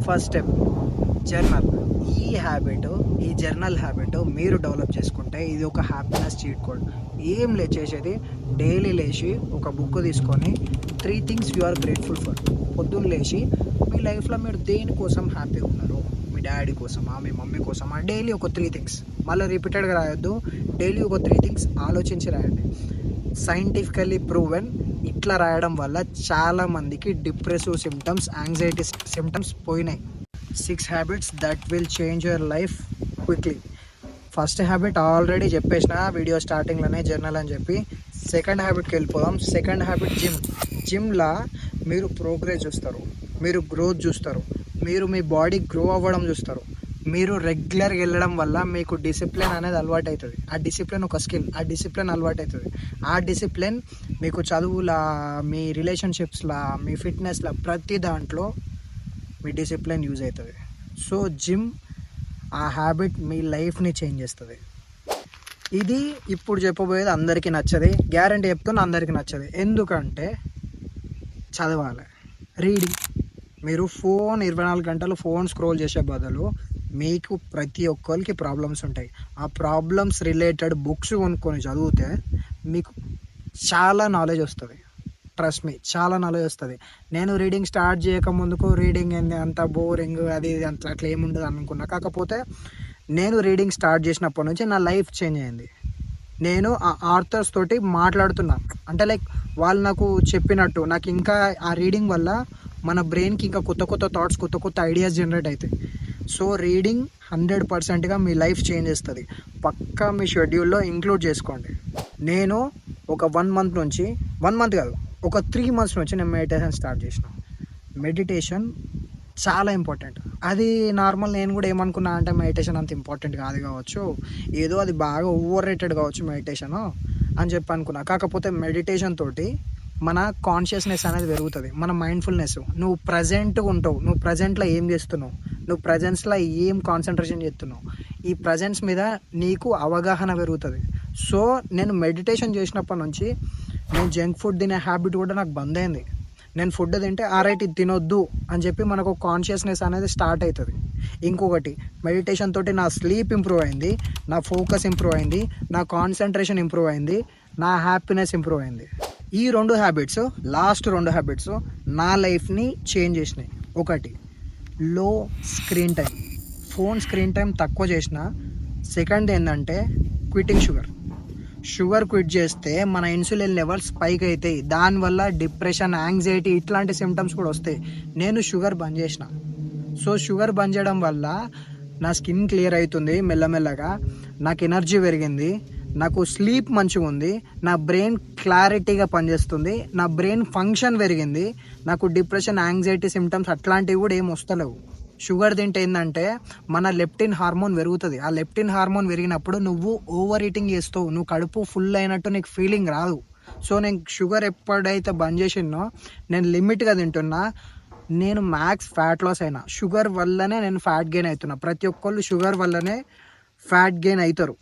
First step journal. ఈ journal habit మీరు develop చేసుకుంటే ఇది ఒక హ్యాపీనెస్ చీట్ కోడ్. ఏం చేసేది, డైలీ లేచి ఒక బుక్ తీసుకొని 3 things you are grateful for. పొద్దున్న లేచి మీ లైఫ్లో మీరు దేనికోసం హ్యాపీగా ఉన్నారు, మీ డాడీ కోసమా, మీ మమ్మీ కోసమా, డైలీ ఒక 3 things. మళ్ళీ రిపీటెడ్గా రాయొద్దు, డైలీ ఒక 3 things ఆలోచించి రాయండి. సైంటిఫికల్లీ ప్రూవెన్ ఇట్లా రాయడం వల్ల చాలామందికి డిప్రెసివ్ సిమ్టమ్స్, యాంగ్జైటీ సిమ్టమ్స్ పోయినాయి. 6 habits that will change your life quickly. First habit already చెప్పేసిన వీడియో స్టార్టింగ్లోనే, జర్నల్ అని చెప్పి. సెకండ్ హ్యాబిట్కి వెళ్ళిపోదాం. సెకండ్ హ్యాబిట్ జిమ్లా మీరు ప్రోగ్రెస్ చూస్తారు, మీరు గ్రోత్ చూస్తారు, మీరు మీ బాడీ గ్రో అవ్వడం చూస్తారు. మీరు రెగ్యులర్గా వెళ్ళడం వల్ల మీకు డిసిప్లిన్ అనేది అలవాటు అవుతుంది. ఆ డిసిప్లిన్ ఒక స్కిల్, ఆ డిసిప్లిన్ అలవాటు అవుతుంది. ఆ డిసిప్లిన్ మీకు చదువులా, మీ రిలేషన్షిప్స్లా, మీ ఫిట్నెస్లా, ప్రతి దాంట్లో మీ డిసిప్లిన్ యూజ్ అవుతుంది. సో జిమ్, ఆ హ్యాబిట్ మీ లైఫ్ని చేంజ్ చేస్తుంది. ఇది ఇప్పుడు చెప్పబోయేది అందరికీ నచ్చది, గ్యారంటీ చెప్తున్నా అందరికీ నచ్చదు. ఎందుకంటే చదవాలి, రీడింగ్. మీరు 24 గంటలు ఫోన్ స్క్రోల్ చేసే బదులు మీకు ప్రతి ఒక్కరికి ప్రాబ్లమ్స్ ఉంటాయి. ఆ ప్రాబ్లమ్స్ రిలేటెడ్ బుక్స్ కొనుక్కొని చదివితే మీకు చాలా నాలెడ్జ్ వస్తుంది. ట్రస్ట్ మీ, చాలా నాలెడ్జ్ వస్తుంది. నేను రీడింగ్ స్టార్ట్ చేయకముందుకు రీడింగ్ ఏంది అంత బోరింగ్, అది అట్లా ఏముండదు అనుకున్నా. కాకపోతే నేను రీడింగ్ స్టార్ట్ చేసినప్పటి నుంచి నా లైఫ్ చేంజ్ అయింది. నేను ఆ ఆర్థర్స్ తోటి మాట్లాడుతున్నా, అంటే లైక్ వాళ్ళు నాకు చెప్పినట్టు నాకు ఇంకా ఆ రీడింగ్ వల్ల మన బ్రెయిన్కి ఇంకా కొత్త కొత్త థాట్స్, కొత్త కొత్త ఐడియాస్ జనరేట్ అవుతాయి. సో రీడింగ్ 100%గా మీ లైఫ్ చేంజ్ చేస్తుంది. పక్కా మీ షెడ్యూల్లో ఇంక్లూడ్ చేసుకోండి. నేను ఒక 1 month నుంచి, 1 month కాదు, ఒక 3 months నుంచి నేను మెడిటేషన్ స్టార్ట్ చేసిన. మెడిటేషన్ చాలా ఇంపార్టెంట్. అది నార్మల్, నేను కూడా ఏమనుకున్నా అంటే మెడిటేషన్ అంత ఇంపార్టెంట్ కాదు కావచ్చు, ఏదో అది బాగా ఓవర్ రేటెడ్ కావచ్చు మెడిటేషను అని చెప్పి అనుకున్నా. కాకపోతే మెడిటేషన్ తోటి మన కాన్షియస్నెస్ అనేది పెరుగుతుంది, మన మైండ్ఫుల్నెస్. నువ్వు ప్రజెంట్గా ఉంటావు, నువ్వు ప్రజెంట్లో ఏం చేస్తున్నావు, నువ్వు ప్రజెన్స్లో ఏం కాన్సన్ట్రేషన్ చేస్తున్నావు, ఈ ప్రజెన్స్ మీద నీకు అవగాహన పెరుగుతుంది. సో నేను మెడిటేషన్ చేసినప్పటి నుంచి నేను జంక్ ఫుడ్ తినే హ్యాబిట్ కూడా నాకు బంద్ అయింది. నేను ఫుడ్ తింటే ఆరైట్ ఇది తినొద్దు అని చెప్పి మనకు కాన్షియస్నెస్ అనేది స్టార్ట్ అవుతుంది. ఇంకొకటి, మెడిటేషన్ తోటి నా స్లీప్ ఇంప్రూవ్ అయింది, నా ఫోకస్ ఇంప్రూవ్ అయింది, నా కాన్సన్ట్రేషన్ ఇంప్రూవ్ అయింది, నా హ్యాపీనెస్ ఇంప్రూవ్ అయింది. ఈ 2 హ్యాబిట్స్, లాస్ట్ 2 హ్యాబిట్స్ నా లైఫ్ని చేంజ్ చేసినాయి. ఒకటి, లో screen time, phone screen time తక్కువ చేసిన. సెకండ్ ఏంటంటే క్విట్టింగ్ షుగర్ క్విట్ చేస్తే మన ఇన్సులిన్ లెవెల్స్ పైకి అవుతాయి. దానివల్ల డిప్రెషన్, యాంగ్జైటీ ఇట్లాంటి సిమ్టమ్స్ కూడా వస్తాయి. నేను షుగర్ బంద్ చేసిన. సో షుగర్ బంద్ చేయడం వల్ల నా స్కిన్ క్లియర్ అవుతుంది మెల్లమెల్లగా, నాకు ఎనర్జీ పెరిగింది, నాకు స్లీప్ మంచిగా ఉంది, నా బ్రెయిన్ క్లారిటీగా పనిచేస్తుంది, నా బ్రెయిన్ ఫంక్షన్ పెరిగింది, నాకు డిప్రెషన్, యాంగ్జైటీ సిమ్టమ్స్ అట్లాంటివి కూడా ఏం వస్తలేవు. షుగర్ తింటే ఏంటంటే మన లెప్టిన్ హార్మోన్ పెరుగుతుంది. ఆ లెప్టిన్ హార్మోన్ పెరిగినప్పుడు నువ్వు ఓవర్ ఈటింగ్ చేస్తావు, నువ్వు కడుపు ఫుల్ అయినట్టు నీకు ఫీలింగ్ రాదు. సో నేను షుగర్ ఎప్పుడైతే బంద్ చేసినో, నేను లిమిట్గా తింటున్నా, నేను మ్యాక్స్ ఫ్యాట్ లాస్ అయినా. షుగర్ వల్లనే నేను ఫ్యాట్ గెయిన్ అవుతున్నా. ప్రతి ఒక్కళ్ళు షుగర్ వల్లనే ఫ్యాట్ గెయిన్ అవుతారు.